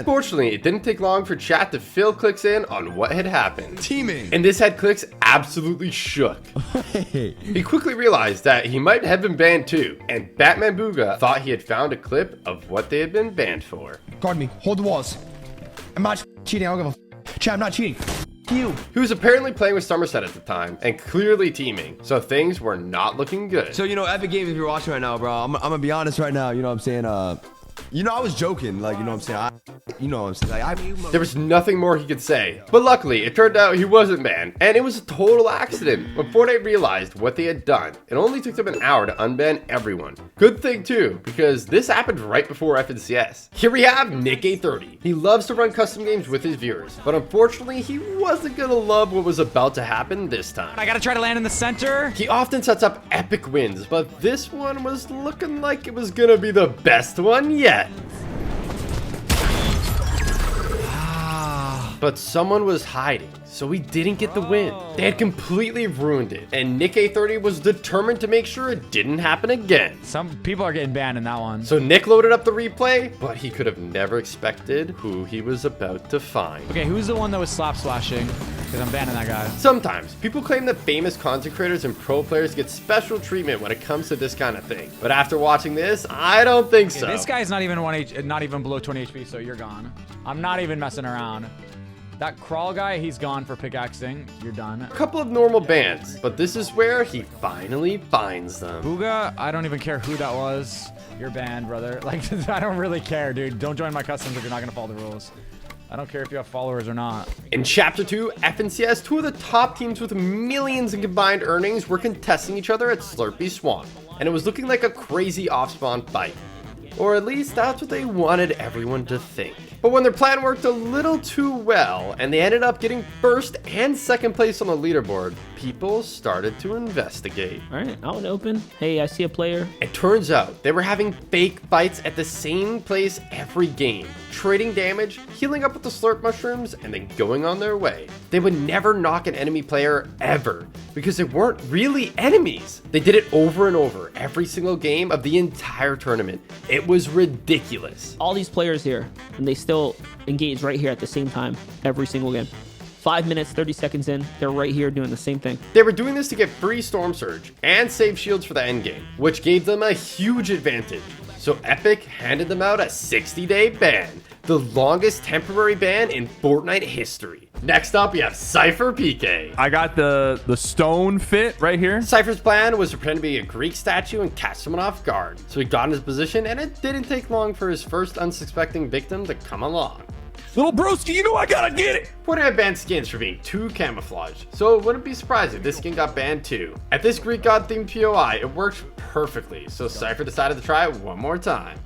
Fortunately, it didn't take long for chat to fill Clix in on what had happened. Teaming. And this had Clix absolutely shook. He quickly realized that he might have been banned too, and Batman Booga thought he had found a clip of what they had been banned for. Guard me. Hold the walls. I'm not cheating. I don't give a chat. I'm not cheating. You. He was apparently playing with Sommerset at the time and clearly teaming, so things were not looking good. So, Epic Games, if you're watching right now, bro, I'm gonna be honest right now. You know what I'm saying? I was joking. Like, you know what I'm saying? There was nothing more he could say. But luckily, it turned out he wasn't banned, and it was a total accident. When Fortnite realized what they had done, it only took them an hour to unban everyone. Good thing too, because this happened right before FNCS. Here we have Nick A30. He loves to run custom games with his viewers, but unfortunately, he wasn't gonna love what was about to happen this time. I gotta try to land in the center. He often sets up epic wins, but this one was looking like it was gonna be the best one yet. But someone was hiding, so we didn't get the win. They had completely ruined it, and Nick A30 was determined to make sure it didn't happen again. Some people are getting banned in that one. So Nick loaded up the replay, but he could have never expected who he was about to find. Okay, who's the one that was slap splashing? Because I'm banning that guy. Sometimes people claim that famous content creators and pro players get special treatment when it comes to this kind of thing. But after watching this, I don't think so. This guy's not even not even below 20 HP, so you're gone. I'm not even messing around. That crawl guy, he's gone for pickaxing. You're done. A couple of normal bans, but this is where he finally finds them. Booga, I don't even care who that was. You're banned, brother. Like, I don't really care, dude. Don't join my customs if you're not gonna follow the rules. I don't care if you have followers or not. In Chapter 2, FNCS, two of the top teams with millions in combined earnings were contesting each other at Slurpee Swamp, and it was looking like a crazy off-spawn fight. Or at least that's what they wanted everyone to think. But when their plan worked a little too well, and they ended up getting first and second place on the leaderboard, people started to investigate. Alright, out and open. Hey, I see a player. It turns out they were having fake fights at the same place every game, trading damage, healing up with the slurp mushrooms, and then going on their way. They would never knock an enemy player ever, because they weren't really enemies. They did it over and over every single game of the entire tournament. It was ridiculous. All these players here, and they still engage right here at the same time every single game. 5 minutes, 30 seconds in, they're right here doing the same thing. They were doing this to get free Storm Surge and save shields for the endgame, which gave them a huge advantage. So Epic handed them out a 60-day ban, the longest temporary ban in Fortnite history. Next up, we have Cipher PK. I got the stone fit right here. Cypher's plan was to pretend to be a Greek statue and catch someone off guard. So he got in his position, and it didn't take long for his first unsuspecting victim to come along. Little broski, you know I gotta get it. Fortnite banned skins for being too camouflaged, so it wouldn't be surprising if this skin got banned too. At this Greek god themed POI, it worked perfectly, so Cypher decided to try it one more time.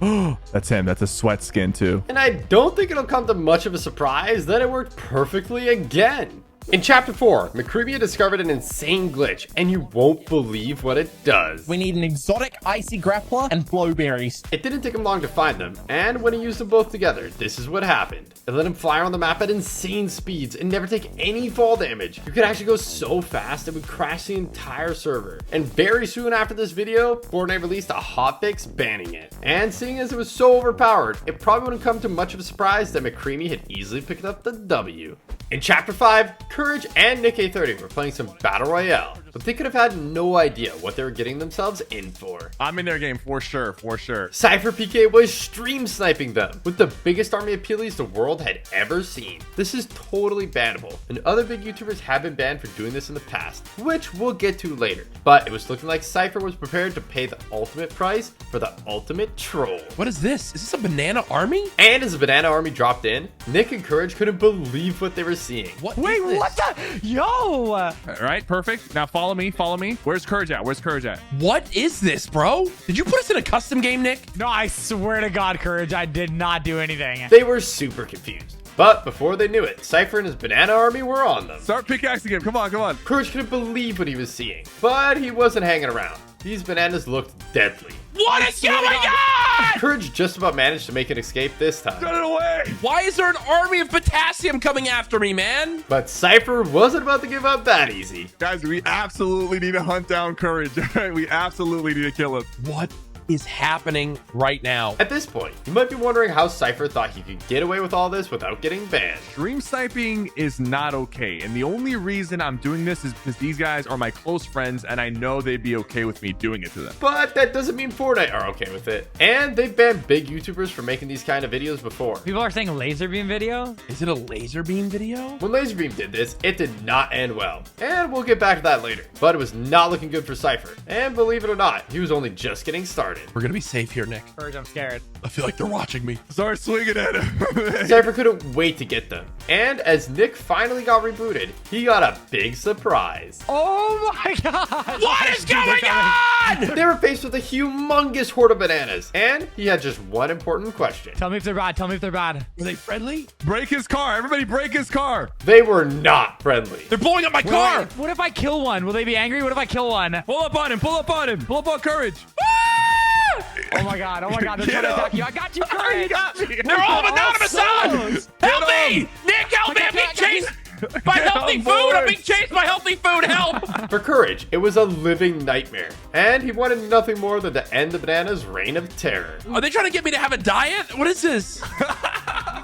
That's him. That's a sweat skin too. And I don't think it'll come to much of a surprise that it worked perfectly again. In Chapter 4, McCreary discovered an insane glitch, and you won't believe what it does. We need an exotic icy grappler and blowberries. It didn't take him long to find them, and when he used them both together, this is what happened. It let him fly around the map at insane speeds and never take any fall damage. You could actually go so fast it would crash the entire server. And very soon after this video, Fortnite released a hotfix banning it. And seeing as it was so overpowered, it probably wouldn't come to much of a surprise that McCreary had easily picked up the W. In Chapter 5, Courage and Nick A30 were playing some Battle Royale, but they could have had no idea what they were getting themselves in for. I'm in their game for sure, for sure. Cipher PK was stream sniping them with the biggest army of Peelies the world had ever seen. This is totally bannable, and other big YouTubers have been banned for doing this in the past, which we'll get to later. But it was looking like Cipher was prepared to pay the ultimate price for the ultimate troll. What is this? Is this a banana army? And as the banana army dropped in, Nick and Courage couldn't believe what they were seeing. What? Wait, what the? Yo! All right, perfect. Now follow me, follow me. Where's Courage at? Where's Courage at? What is this, bro? Did you put us in a custom game, Nick? No, I swear to God, Courage, I did not do anything. They were super confused. But before they knew it, Cipher and his banana army were on them. Start pickaxing him. Come on, come on. Courage couldn't believe what he was seeing, but he wasn't hanging around. These bananas looked deadly. What is going on? Courage just about managed to make an escape this time. Get it away! Why is there an army of potassium coming after me, man? But Cipher wasn't about to give up that easy. Guys, we absolutely need to hunt down Courage. We absolutely need to kill him. What is happening right now? At this point, you might be wondering how Cipher thought he could get away with all this without getting banned. Stream sniping is not okay, and the only reason I'm doing this is because these guys are my close friends, and I know they'd be okay with me doing it to them. But that doesn't mean Fortnite are okay with it. And they've banned big YouTubers for making these kind of videos before. People are saying laser beam video? Is it a laser beam video? When Laserbeam did this, it did not end well. And we'll get back to that later. But it was not looking good for Cipher. And believe it or not, he was only just getting started. We're gonna be safe here, Nick. Courage, I'm scared. I feel like they're watching me. Start swinging at him. Cipher couldn't wait to get them. And as Nick finally got rebooted, he got a big surprise. Oh my God! What is going on? They were faced with a humongous horde of bananas. And he had just one important question. Tell me if they're bad. Tell me if they're bad. Were they friendly? Break his car. Everybody break his car. They were not friendly. They're blowing up my car. What if I kill one? Will they be angry? What if I kill one? Pull up on him. Pull up on him. Pull up on Courage. Oh my God. Oh my God. They're trying to attack you. I got you, Courage. You got me. They're all anonymous on. Help me! Nick, help me! I'm being chased by healthy food! I'm being chased by healthy food! Help! For Courage, it was a living nightmare. And he wanted nothing more than to end the bananas' reign of terror. Are they trying to get me to have a diet? What is this?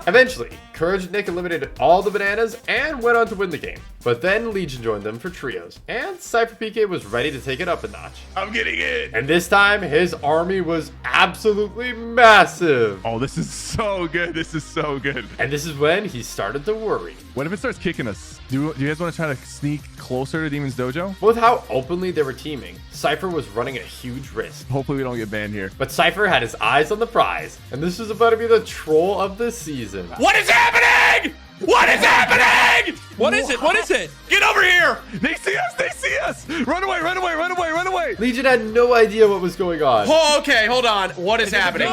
Eventually, Courage and Nick eliminated all the bananas and went on to win the game. But then Legion joined them for trios, and Cipher PK was ready to take it up a notch. I'm getting in. And this time, his army was absolutely massive. Oh, this is so good. This is so good. And this is when he started to worry. What if it starts kicking us? Do you guys want to try to sneak closer to Demon's Dojo? With how openly they were teaming, Cipher was running a huge risk. Hopefully we don't get banned here. But Cipher had his eyes on the prize, and this was about to be the troll of the season. What is it? happening? What is happening? What is it? What is it? Get over here. They see us. They see us. Run away. Run away. Run away. Run away. Legion had no idea what was going on. Oh, okay, hold on. What is happening?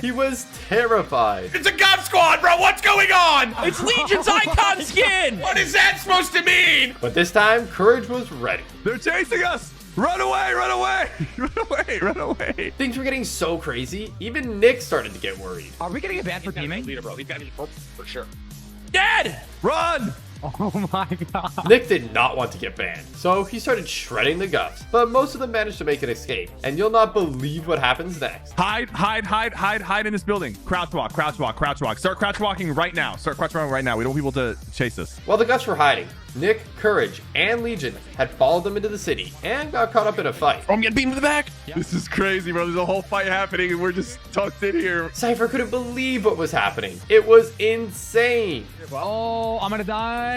He was terrified. It's a Gov Squad, bro. What's going on? It's Legion's icon skin. What is that supposed to mean? But this time, Courage was ready. They're chasing us. Run away. Run away. Run away. Run away. Things were getting so crazy, even Nick started to get worried. Are we gonna get banned for teaming? Leader, bro. He's got to be for sure. Dead. Run. Oh my god. Nick did not want to get banned, so he started shredding the Govs, but most of them managed to make an escape, and you'll not believe what happens next. Hide in this building. Crouch walk. Start crouch walking right now. We don't want people to chase us. While the Govs were hiding, Nick, Courage, and Legion had followed them into the city and got caught up in a fight. Oh, I'm getting beaten in the back. This is crazy, bro. There's a whole fight happening, and we're just tucked in here. Cipher couldn't believe what was happening. It was insane. Oh, I'm gonna die.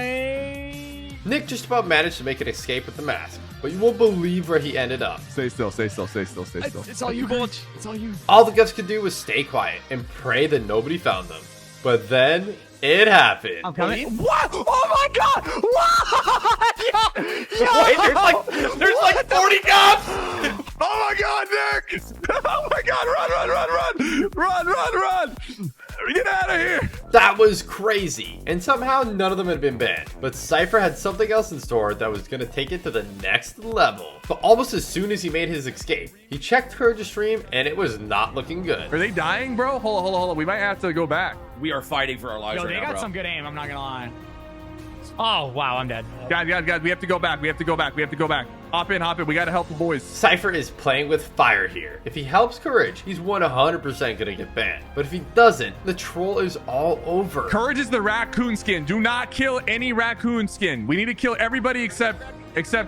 Nick just about managed to make an escape with the mask, but you won't believe where he ended up. Stay still. It's all you, Bulge. It's all you. All the Govs could do was stay quiet and pray that nobody found them. But then it happened. I'm coming. What? Oh my god! What? Wait, there's like 40 Govs. Oh my god, Nick! Oh my god, run! Get out of here! That was crazy, and somehow none of them had been banned. But Cipher had something else in store that was gonna take it to the next level. But almost as soon as he made his escape, he checked Courage's stream, and it was not looking good. Are they dying, bro? Hold on. We might have to go back. We are fighting for our lives Yo, right they now, got bro. some good aim, I'm not gonna lie. Oh, wow, I'm dead. Guys, we have to go back. Hop in. We gotta help the boys. Cipher is playing with fire here. If he helps Courage, he's 100% gonna get banned. But if he doesn't, the troll is all over. Courage is the raccoon skin. Do not kill any raccoon skin. We need to kill everybody except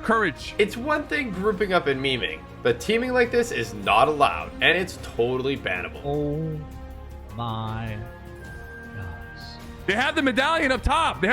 Courage. It's one thing grouping up and memeing, but teaming like this is not allowed, and it's totally bannable. Oh my. They have the medallion up top.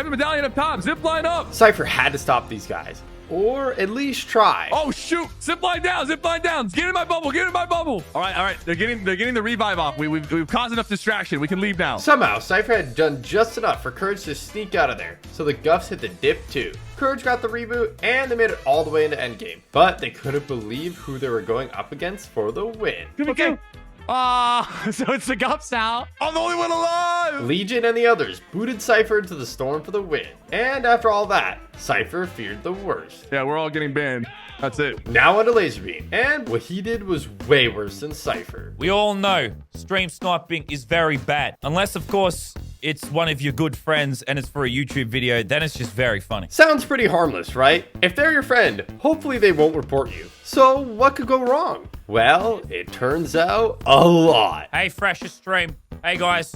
Zip line up. Cipher had to stop these guys, or at least try. Oh shoot! Zip line down. Get in my bubble. All right. They're getting the revive off. We've caused enough distraction. We can leave now. Somehow, Cipher had done just enough for Courage to sneak out of there, so the Guffs hit the dip too. Courage got the reboot, and they made it all the way into endgame. But they couldn't believe who they were going up against for the win. Okay. So it's the Gups now. I'm the only one alive. Legion and the others booted Cipher into the storm for the win. And after all that, Cipher feared the worst. Yeah, we're all getting banned. That's it. Now onto Laserbeam, and what he did was way worse than Cipher. We all know stream sniping is very bad. Unless, of course, it's one of your good friends and it's for a YouTube video, then it's just very funny. Sounds pretty harmless, right? If they're your friend, hopefully they won't report you. So what could go wrong? Well, it turns out a lot. Hey, Fresh's stream. Hey, guys.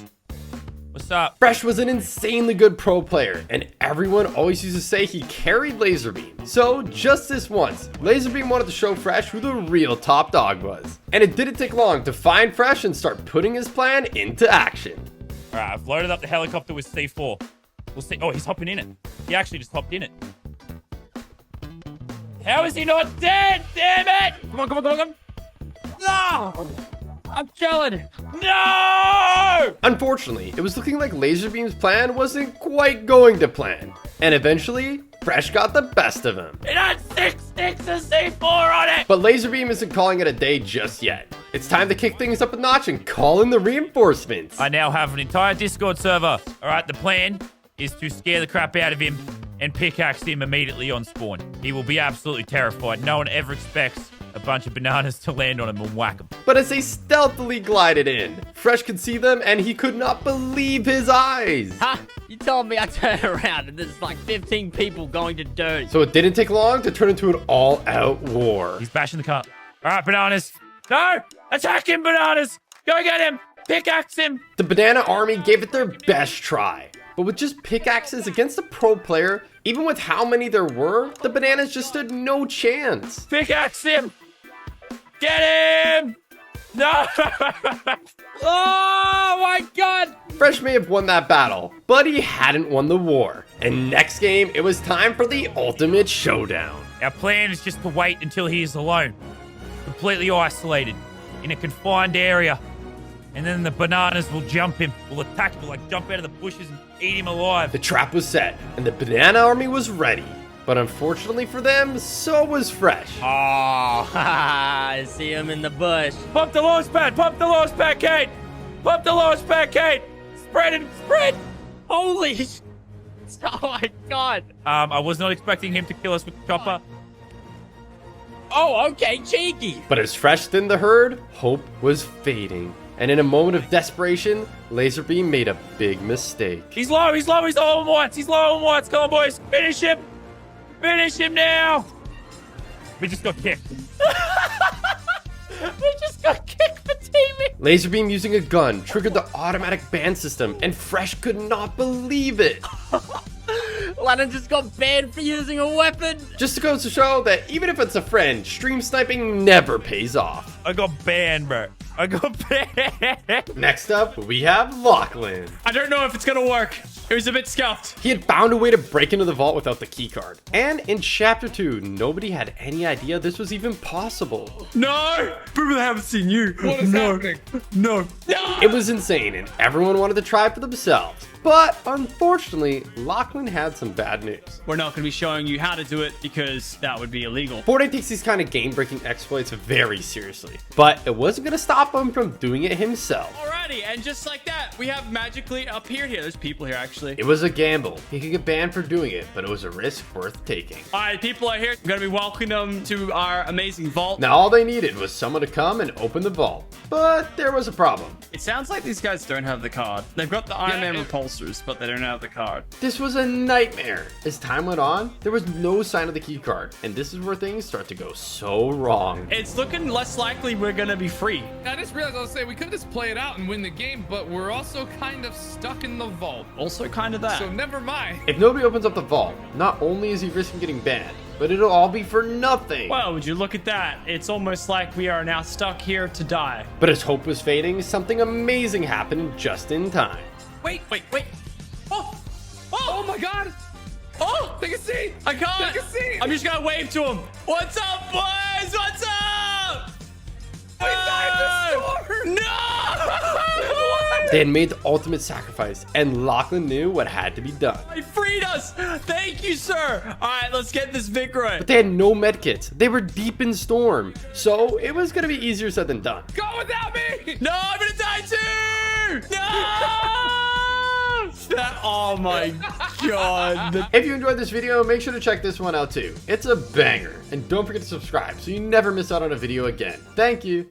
What's up? Fresh was an insanely good pro player, and everyone always used to say he carried Laserbeam. So just this once, Laserbeam wanted to show Fresh who the real top dog was. And it didn't take long to find Fresh and start putting his plan into action. All right, I've loaded up the helicopter with C4. We'll see. Oh, he's hopping in it. He actually just hopped in it. How is he not dead? Damn it! Come on. No! I'm chilling. No! Unfortunately, it was looking like Laserbeam's plan wasn't quite going to plan. And eventually, Fresh got the best of him. It had 6 sticks of C4 on it! But Laserbeam isn't calling it a day just yet. It's time to kick things up a notch and call in the reinforcements. I now have an entire Discord server. All right, the plan is to scare the crap out of him and pickaxe him immediately on spawn. He will be absolutely terrified. No one ever expects a bunch of bananas to land on him and whack him. But as they stealthily glided in, Fresh could see them and he could not believe his eyes. Ha! You told me I turn around and there's like 15 people going to dirty. So it didn't take long to turn into an all-out war. He's bashing the car. All right, bananas. No! Attack him, bananas! Go get him! Pickaxe him! The banana army gave it their best try. But with just pickaxes against a pro player, even with how many there were, the bananas just stood no chance. Pickaxe him! Get him! No! Oh my god! Fresh may have won that battle, but he hadn't won the war. And next game, it was time for the ultimate showdown. Our plan is just to wait until he is alone, completely isolated, in a confined area, And then the bananas will jump him. Will attack, will like jump out of the bushes and eat him alive. The trap was set, and the banana army was ready. But unfortunately for them, so was Fresh. Oh, I see him in the bush. Pump the launch pad! Pump the launch pad, Kate! Pump the launch pad, Kate! Spread it! Spread! Holy oh my god. I was not expecting him to kill us with the chopper. Oh, okay, cheeky. But as Fresh thinned the herd, hope was fading. And in a moment of desperation, Laserbeam made a big mistake. He's low, he's low, he's low on whites, he's low on whites. Come on, boys, finish him. Finish him now. We just got kicked. We just got kicked for teaming. Laserbeam using a gun triggered the automatic ban system, and Fresh could not believe it. Lachlan just got banned for using a weapon. Just to go to show that even if it's a friend, stream sniping never pays off. I got banned, bro. I got banned. Next up, we have Lachlan. I don't know if it's gonna work. It was a bit scuffed. He had found a way to break into the vault without the keycard. And in Chapter 2, nobody had any idea this was even possible. No! People haven't seen you. What is happening? No. It was insane, and everyone wanted to try for themselves. But unfortunately, Lachlan had some bad news. We're not going to be showing you how to do it because that would be illegal. Fortnite takes these kind of game-breaking exploits very seriously, but it wasn't going to stop him from doing it himself. Alrighty, and just like that, we have magically appeared here. There's people here, actually. It was a gamble. He could get banned for doing it, but it was a risk worth taking. Alright, people are here. I'm going to be welcoming them to our amazing vault. Now, all they needed was someone to come and open the vault, but there was a problem. It sounds like these guys don't have the card. They've got the Iron Man repulsors, but they don't have the card. This was a nightmare. As time went on, there was no sign of the key card, and this is where things start to go so wrong. It's looking less likely we're gonna be free. I just realized I was saying we could just play it out and win the game, but we're also kind of stuck in the vault. Also kind of that. So never mind. If nobody opens up the vault, not only is he risking getting banned, but it'll all be for nothing. Well, would you look at that? It's almost like we are now stuck here to die. But as hope was fading, something amazing happened just in time. Wait. Oh! Oh my god! Oh! Take a seat! I can't! Take a seat! I'm just gonna wave to him. What's up, boys? What's up? We died in the storm! No! They had made the ultimate sacrifice, and Lachlan knew what had to be done. He freed us! Thank you, sir! Alright, let's get this victory. But they had no medkits. They were deep in storm, so it was gonna be easier said than done. Go without me! No, I'm gonna die too! No! Oh my god. If you enjoyed this video, make sure to check this one out too. It's a banger. And don't forget to subscribe so you never miss out on a video again. Thank you.